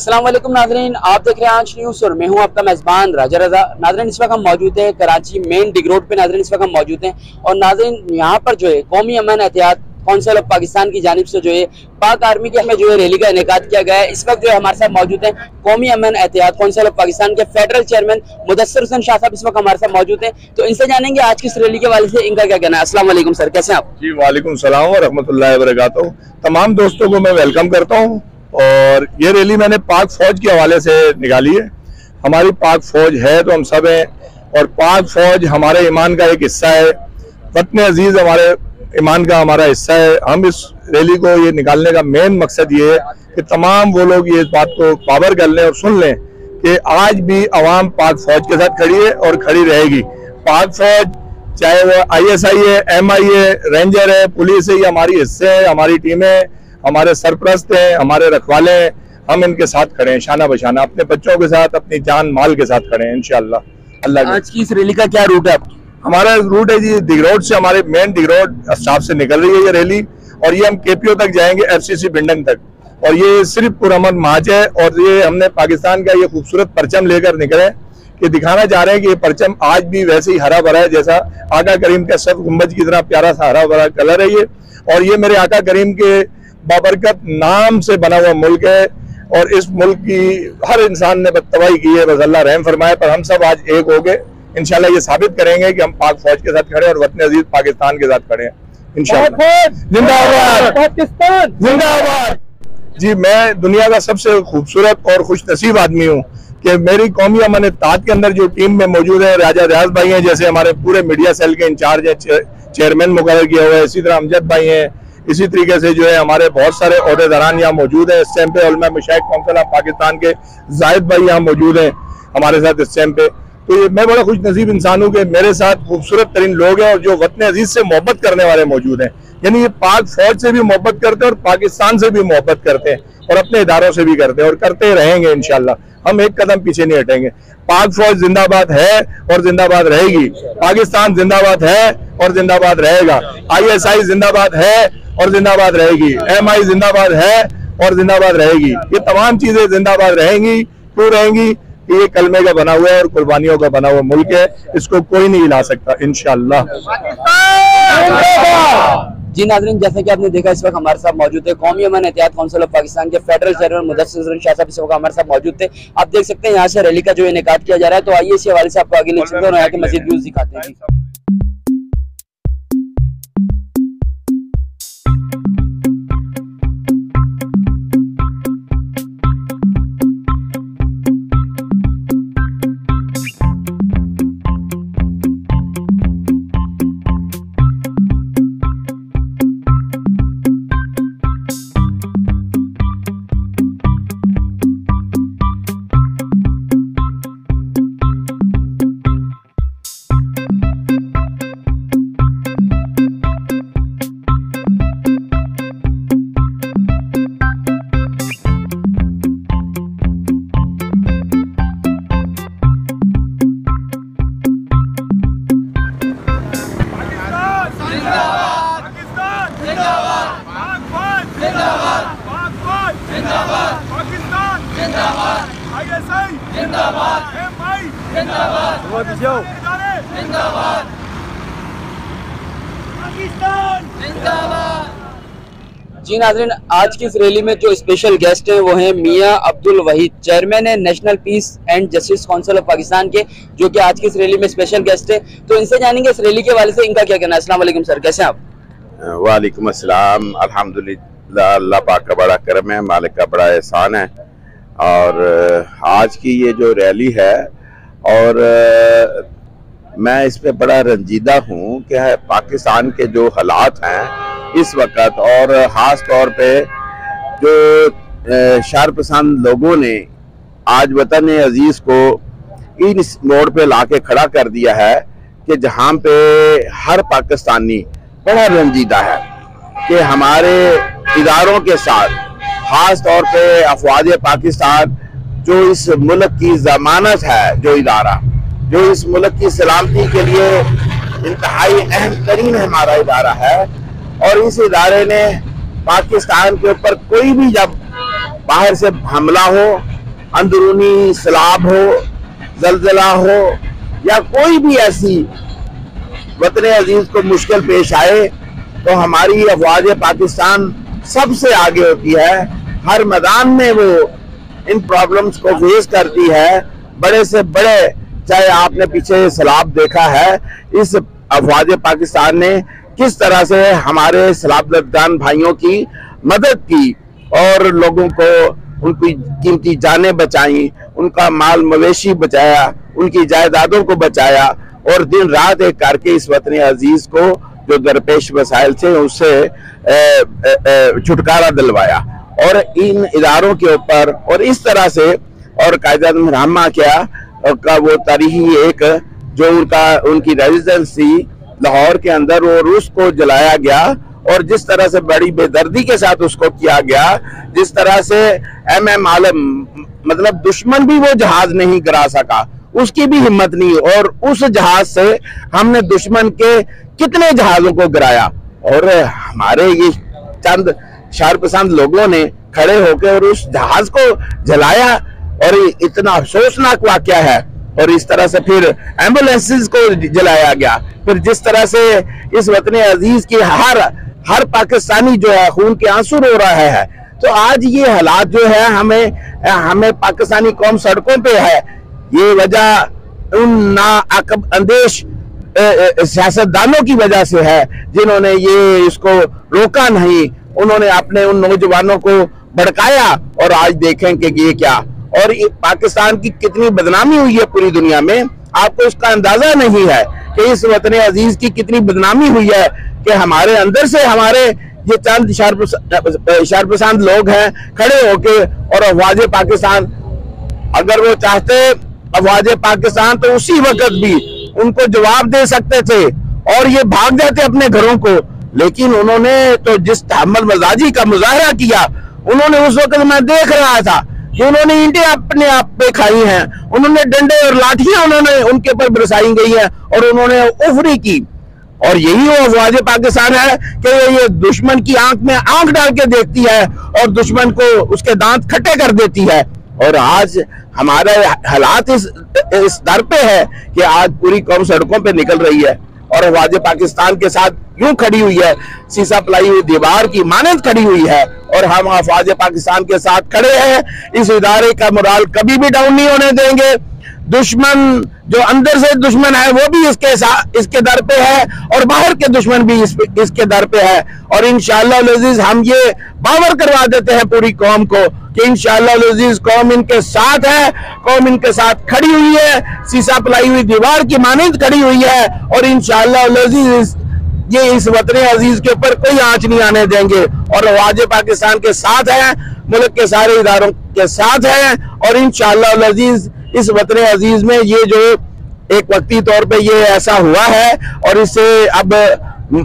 अस्सलाम वालेकुम नाज़रीन, आप देख रहे हैं आज न्यूज़ और मैं हूं आपका मेज़बान राजा रजा। नाज़रीन इस वक्त हम मौजूद हैं कराची मेन डिग रोड पे। नाज़रीन इस वक्त हम मौजूद हैं और नाज़रीन यहाँ पर जो है कौमी अमन एहतियात कौंसिल ऑफ पाकिस्तान की जानिब से जो है पाक आर्मी के हमें जो है रैली का इनेकाद किया गया है। इस वक्त जो है हमारे साथ मौजूद हैं कौमी अमन एहतियात कौंसिल ऑफ पाकिस्तान के फेडरल चेयरमैन मुदस्सिर हुसैन शाह साहब इस वक्त हमारे साथ मौजूद हैं। तो इनसे जानेंगे आज की इस रैली के वाले से इनका क्या कहना है। अस्सलाम वालेकुम सर, कैसे हैं आप? जी वालेकुम सलाम व रहमतुल्लाहि व बरकातहू। तमाम दोस्तों को मैं वेलकम करता हूँ और ये रैली मैंने पाक फौज के हवाले से निकाली है। हमारी पाक फौज है तो हम सब हैं और पाक फौज हमारे ईमान का एक हिस्सा है। वतन अजीज हमारे ईमान का हमारा हिस्सा है। हम इस रैली को ये निकालने का मेन मकसद ये है कि तमाम वो लोग ये इस बात को पावर कर लें और सुन लें कि आज भी अवाम पाक फौज के साथ खड़ी है और खड़ी रहेगी। पाक फौज चाहे वो ISI है, MI है, रेंजर है, पुलिस है, ये हमारी हिस्से है, हमारी टीमें, हमारे सरपरस्त हैं, हमारे रखवाले हैं। हम इनके साथ खड़े हैं शाना बशाना, अपने बच्चों के साथ, अपनी जान माल के साथ खड़े हैं इंशाअल्लाह। अल्लाह। आज की इस रैली का क्या रूट है? हमारा रूट है जी डिग रोड से, हमारे मेन डिग रोड स्टाफ से निकल रही है ये रैली और ये हम KPO तक जाएंगे, FCC बिंडन तक। और ये सिर्फ पुरअमन मार्च है और ये हमने पाकिस्तान का ये खूबसूरत परचम लेकर निकले कि दिखाना चाह रहे हैं कि ये परचम आज भी वैसे ही हरा भरा है जैसा आका करीम का सब गुंबज की तरह प्यारा सा हरा भरा कलर है ये। और ये मेरे आका करीम के बाबरकत नाम से बना हुआ मुल्क है और इस मुल्क की हर इंसान ने बदतबाही की है, बस अल्लाह रहम फरमाए। पर हम सब आज एक हो गए, इंशाल्लाह ये साबित करेंगे कि हम पाक फौज के साथ खड़े और वतन अजीज पाकिस्तान के साथ खड़े हैं इंशाल्लाह। जिंदाबाद पाकिस्तान, जिंदाबाद। जी मैं दुनिया का सबसे खूबसूरत और खुश नसीब आदमी हूँ कि मेरी कौमी अमन इत्तेहाद के अंदर जो टीम में मौजूद है, राजा रियाज भाई हैं जैसे हमारे पूरे मीडिया सेल के इंचार्ज है, चेयरमैन मुकर्रर किया हुआ है। इसी तरह अमजद भाई हैं, इसी तरीके से जो है हमारे बहुत सारे ओहदेदारान यहाँ मौजूद है। इस टाइम पे उलमा मशाइख कौंसिल ऑफ पाकिस्तान के जाहिद भाई यहाँ मौजूद हैं हमारे साथ इस टाइम पे। तो ये मैं बड़ा खुश नसीब इंसान हूँ कि मेरे साथ खूबसूरत तरीन लोग हैं और जो वतन अजीज से मोहब्बत करने वाले मौजूद हैं। यानी ये पाक फौज से भी मोहब्बत करते हैं और पाकिस्तान से भी मोहब्बत करते हैं और अपने इदारों से भी करते हैं और करते रहेंगे इंशाल्लाह। हम एक कदम पीछे नहीं हटेंगे। पाक फौज जिंदाबाद है और जिंदाबाद रहेगी। पाकिस्तान जिंदाबाद है और जिंदाबाद रहेगा। ISI जिंदाबाद है और जिंदाबाद रहेगी। MI जिंदाबाद है और जिंदाबाद रहेगी। ये तमाम चीजें जिंदाबाद रहेंगी। क्यों रहेंगी? ये कलमे का बना हुआ है और कुर्बानियों का बना हुआ मुल्क है, इसको कोई नहीं हिला सकता इंशाअल्लाह। जी नाज़रीन, जैसे कि आपने देखा इस वक्त हमारे साथ मौजूद है कौमी अमन एहतियात कौंसिल ऑफ पाकिस्तान के फेडरल चेयरमैन मुदस्सिर हुसैन शाह साहब इस वक्त हमारे साथ मौजूद थे। आप देख सकते हैं यहाँ से रैली का जो इनेकाद किया जा रहा है। तो आइए इस हवाले से आपको आगे ले चलते हैं और यहाँ के मज़ीद व्यूज़ दिखाते हैं। जी नाज़रीन, आज की इस रैली में जो स्पेशल गेस्ट हैं वो हैं मियां अब्दुल वहीद, चेयरमैन है national peace and justice council of Pakistan के, जो कि आज की इस रैली में स्पेशल गेस्ट है। तो इनसे जानेंगे इस रैली के वाले से इनका क्या कहना है। अस्सलाम वालेकुम सर, कैसे हैं आप? वालेकुम अस्सलाम। अल्हम्दुलिल्लाह, अल्लाह पाक का बड़ा करम है, मालिक का बड़ा एहसान है। और आज की ये जो रैली है और मैं इस पे बड़ा रंजीदा हूँ कि पाकिस्तान के जो हालात हैं इस वक्त और ख़ास तौर पे जो शरपसंद लोगों ने आज वतन अजीज़ को इस मोड़ पे लाके खड़ा कर दिया है कि जहाँ पे हर पाकिस्तानी बड़ा रंजीदा है कि हमारे इदारों के साथ ख़ास तौर पे अफवाज पाकिस्तान जो इस मुल्क की ज़मानत है, जो इदारा जो इस मुल्क की सलामती के लिए इंतहाई अहम तरीन हमारा इदारा है और इस इदारे ने पाकिस्तान के ऊपर कोई भी जब बाहर से हमला हो अंदरूनी सैलाब हो, जलजला हो या कोई भी ऐसी वतन अजीज को मुश्किल पेश आए तो हमारी अफवाज पाकिस्तान सबसे आगे होती है। हर मैदान में वो इन प्रॉब्लम्स को फेस करती है। बड़े से बड़े, चाहे आपने पीछे सैलाब देखा है, इस अफवाज पाकिस्तान ने किस तरह से हमारे सैलाबजदान भाइयों की मदद की और लोगों को उनकी कीमती जानें बचाई, उनका माल मवेशी बचाया, उनकी जायदादों को बचाया और दिन रात एक करके इस वतन अजीज को जो दरपेश मसाइल थे उससे छुटकारा दिलवाया। और इन इदारों के ऊपर और इस तरह से और कायद-ए-आज़म रहमा क्या का वो तारीखी एक जो उनकी रेजिडेंस थी लाहौर के अंदर और उसको जलाया गया और जिस तरह से बड़ी बेदर्दी के साथ उसको किया गया, जिस तरह से MM आलम मतलब दुश्मन भी वो जहाज नहीं गिरा सका, उसकी भी हिम्मत नहीं और उस जहाज से हमने दुश्मन के कितने जहाजों को गिराया और हमारे ये चंद शरपसंद लोगों ने खड़े होकर और उस जहाज को जलाया और इतना अफसोसनाक वाकया है। और इस तरह से फिर एम्बुलेंसेस को जलाया गया। फिर जिस तरह से इस वतन अजीज की हर पाकिस्तानी जो है खून के आंसू रो रहा है, तो आज ये हालात जो है हमें पाकिस्तानी कौम सड़कों पे है, ये वजह उन नाअकब अंदेश सियासतदानों की वजह से है जिन्होंने ये इसको रोका नहीं। उन्होंने अपने उन नौजवानों को भड़काया और आज देखें कि ये क्या और पाकिस्तान की कितनी बदनामी हुई है पूरी दुनिया में। आपको उसका अंदाजा नहीं है कि इस वतन अजीज की कितनी बदनामी हुई है कि हमारे अंदर से हमारे ये चंद शरपसंद लोग हैं खड़े होके और अफवाज पाकिस्तान, अगर वो चाहते अफवाज पाकिस्तान तो उसी वक्त भी उनको जवाब दे सकते थे और ये भाग जाते अपने घरों को, लेकिन उन्होंने तो जिस तहम्मुल मजाजी का मुजाहरा किया, उन्होंने उस वक्त मैं देख रहा था कि उन्होंने ईंटें अपने आप पे खाई हैं, उन्होंने डंडे और लाठियां उन्होंने उनके ऊपर बरसाई गई है और उन्होंने उफरी की। और यही वो अफवाज पाकिस्तान है कि ये दुश्मन की आंख में आंख डाल के देखती है और दुश्मन को उसके दांत खट्टे कर देती है। और आज हमारे हालात इस दर पे है कि आज पूरी कौम सड़कों पे निकल रही है और अफवाज पाकिस्तान के साथ यूं खड़ी हुई है, शीशा पलाई हुई दीवार की मानंद खड़ी हुई है और हम अफवाज पाकिस्तान के साथ खड़े हैं। इस इदारे का मोराल कभी भी डाउन नहीं होने देंगे। दुश्मन जो अंदर से दुश्मन है वो भी इसके दर पे है और बाहर के दुश्मन भी इसके दर पे है और इंशाअल्लाह अज़ीज हम ये बावर करवा देते हैं पूरी कौम को कि इंशाअल्लाह अज़ीज कौम इनके साथ है, कौम इनके साथ खड़ी हुई है, शीशा पलाई हुई दीवार की मानंद खड़ी हुई है और इंशाअल्लाह अज़ीज ये इस वतन अजीज के ऊपर कोई आंच नहीं आने देंगे और अफवाज पाकिस्तान के साथ है, मुल्क के सारे इदारों के साथ है और इंशाअल्लाह अज़ीज इस वतन अजीज में ये जो एक वक्ती तौर पे ये ऐसा हुआ है और इससे अब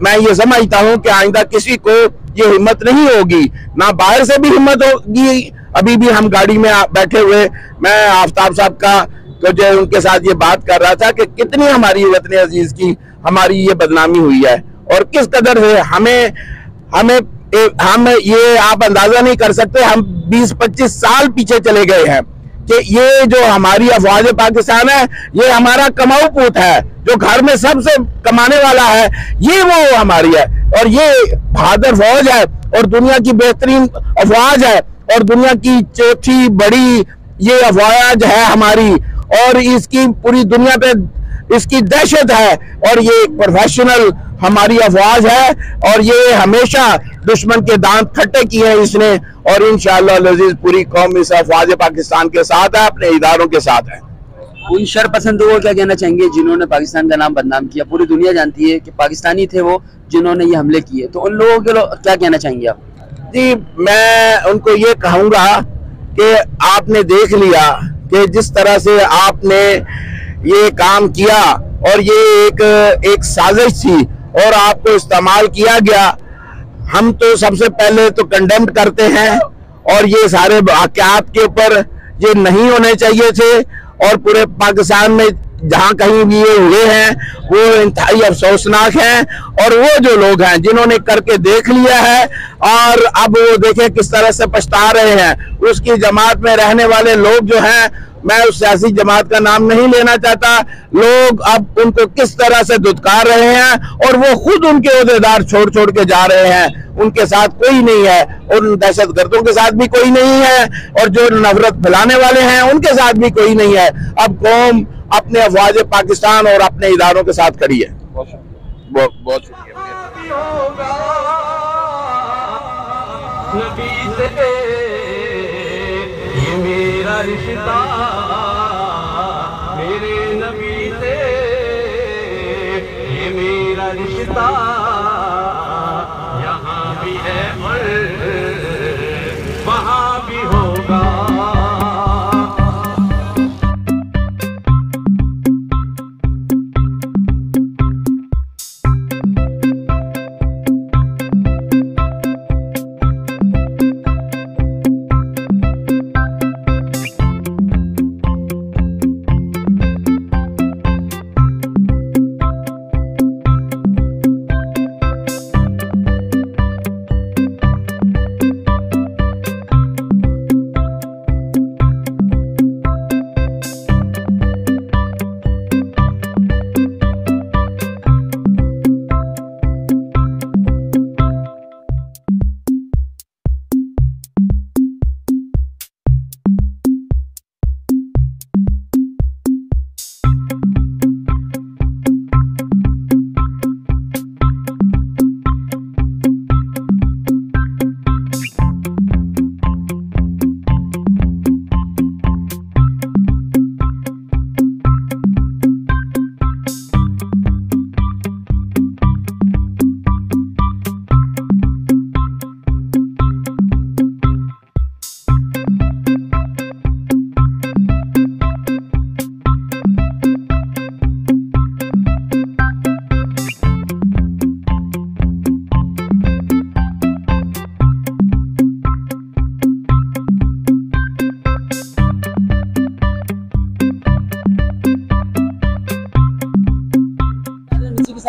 मैं ये समझता हूँ कि आइंदा किसी को ये हिम्मत नहीं होगी, ना बाहर से भी हिम्मत होगी। अभी भी हम गाड़ी में बैठे हुए मैं आफ्ताब साहब का तो जो उनके साथ ये बात कर रहा था कि कितनी हमारी वतन अजीज की हमारी ये बदनामी हुई है और किस कदर है हम ये आप अंदाजा नहीं कर सकते। हम 20-25 साल पीछे चले गए हैं कि ये जो हमारी अफवाज पाकिस्तान है ये हमारा कमाऊ पूत है, जो घर में सबसे कमाने वाला है, ये वो हमारी है और ये बहादुर फौज है और दुनिया की बेहतरीन अफवाज है और दुनिया की चौथी बड़ी ये अफवाज है हमारी और इसकी पूरी दुनिया पे इसकी दहशत है और ये एक प्रोफेशनल हमारी अफवाज है और ये हमेशा दुश्मन के दांत खट्टे किए हैं इसने और इंशाअल्लाह अज़ीज पूरी कौम इस अफवाज पाकिस्तान के साथ है, अपने इदारों के साथ है। उन शरपसंदों को क्या कहना चाहेंगे जिन्होंने पाकिस्तान का नाम बदनाम किया? पूरी दुनिया जानती है कि पाकिस्तानी थे वो जिन्होंने ये हमले किए, तो उन लोगों के क्या कहना चाहेंगे आप? जी मैं उनको ये कहूँगा कि आपने देख लिया कि जिस तरह से आपने ये काम किया और ये एक साजिश थी और आपको इस्तेमाल किया गया। हम तो सबसे पहले तो कंडेम करते हैं और ये सारे वाक़यात के ऊपर ये नहीं होने चाहिए थे और पूरे पाकिस्तान में जहां कहीं भी ये हुए हैं वो इंतहाई अफसोसनाक हैं। और वो जो लोग हैं जिन्होंने करके देख लिया है और अब वो देखें किस तरह से पछता रहे हैं। उसकी जमात में रहने वाले लोग जो हैं, मैं उस सियासी जमात का नाम नहीं लेना चाहता, लोग अब उनको किस तरह से धुतकार रहे हैं और वो खुद उनके ओहदेदार छोड़ छोड़ के जा रहे हैं। उनके साथ कोई नहीं है और उन दहशतगर्दों के साथ भी कोई नहीं है और जो नफरत फैलाने वाले हैं उनके साथ भी कोई नहीं है। अब कौम अपने अफवाज पाकिस्तान और अपने इदारों के साथ खड़ी है। बहुत शुक्रिया। ये मेरा रिश्ता मेरे नबी से, ये मेरा रिश्ता यहाँ भी है और वहाँ भी होगा।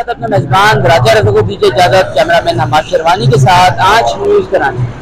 अपने मेजबान राजा रजा को दीजिए इजाजत। कैमरामैन हमाद शेरवानी के साथ आज न्यूज करानी।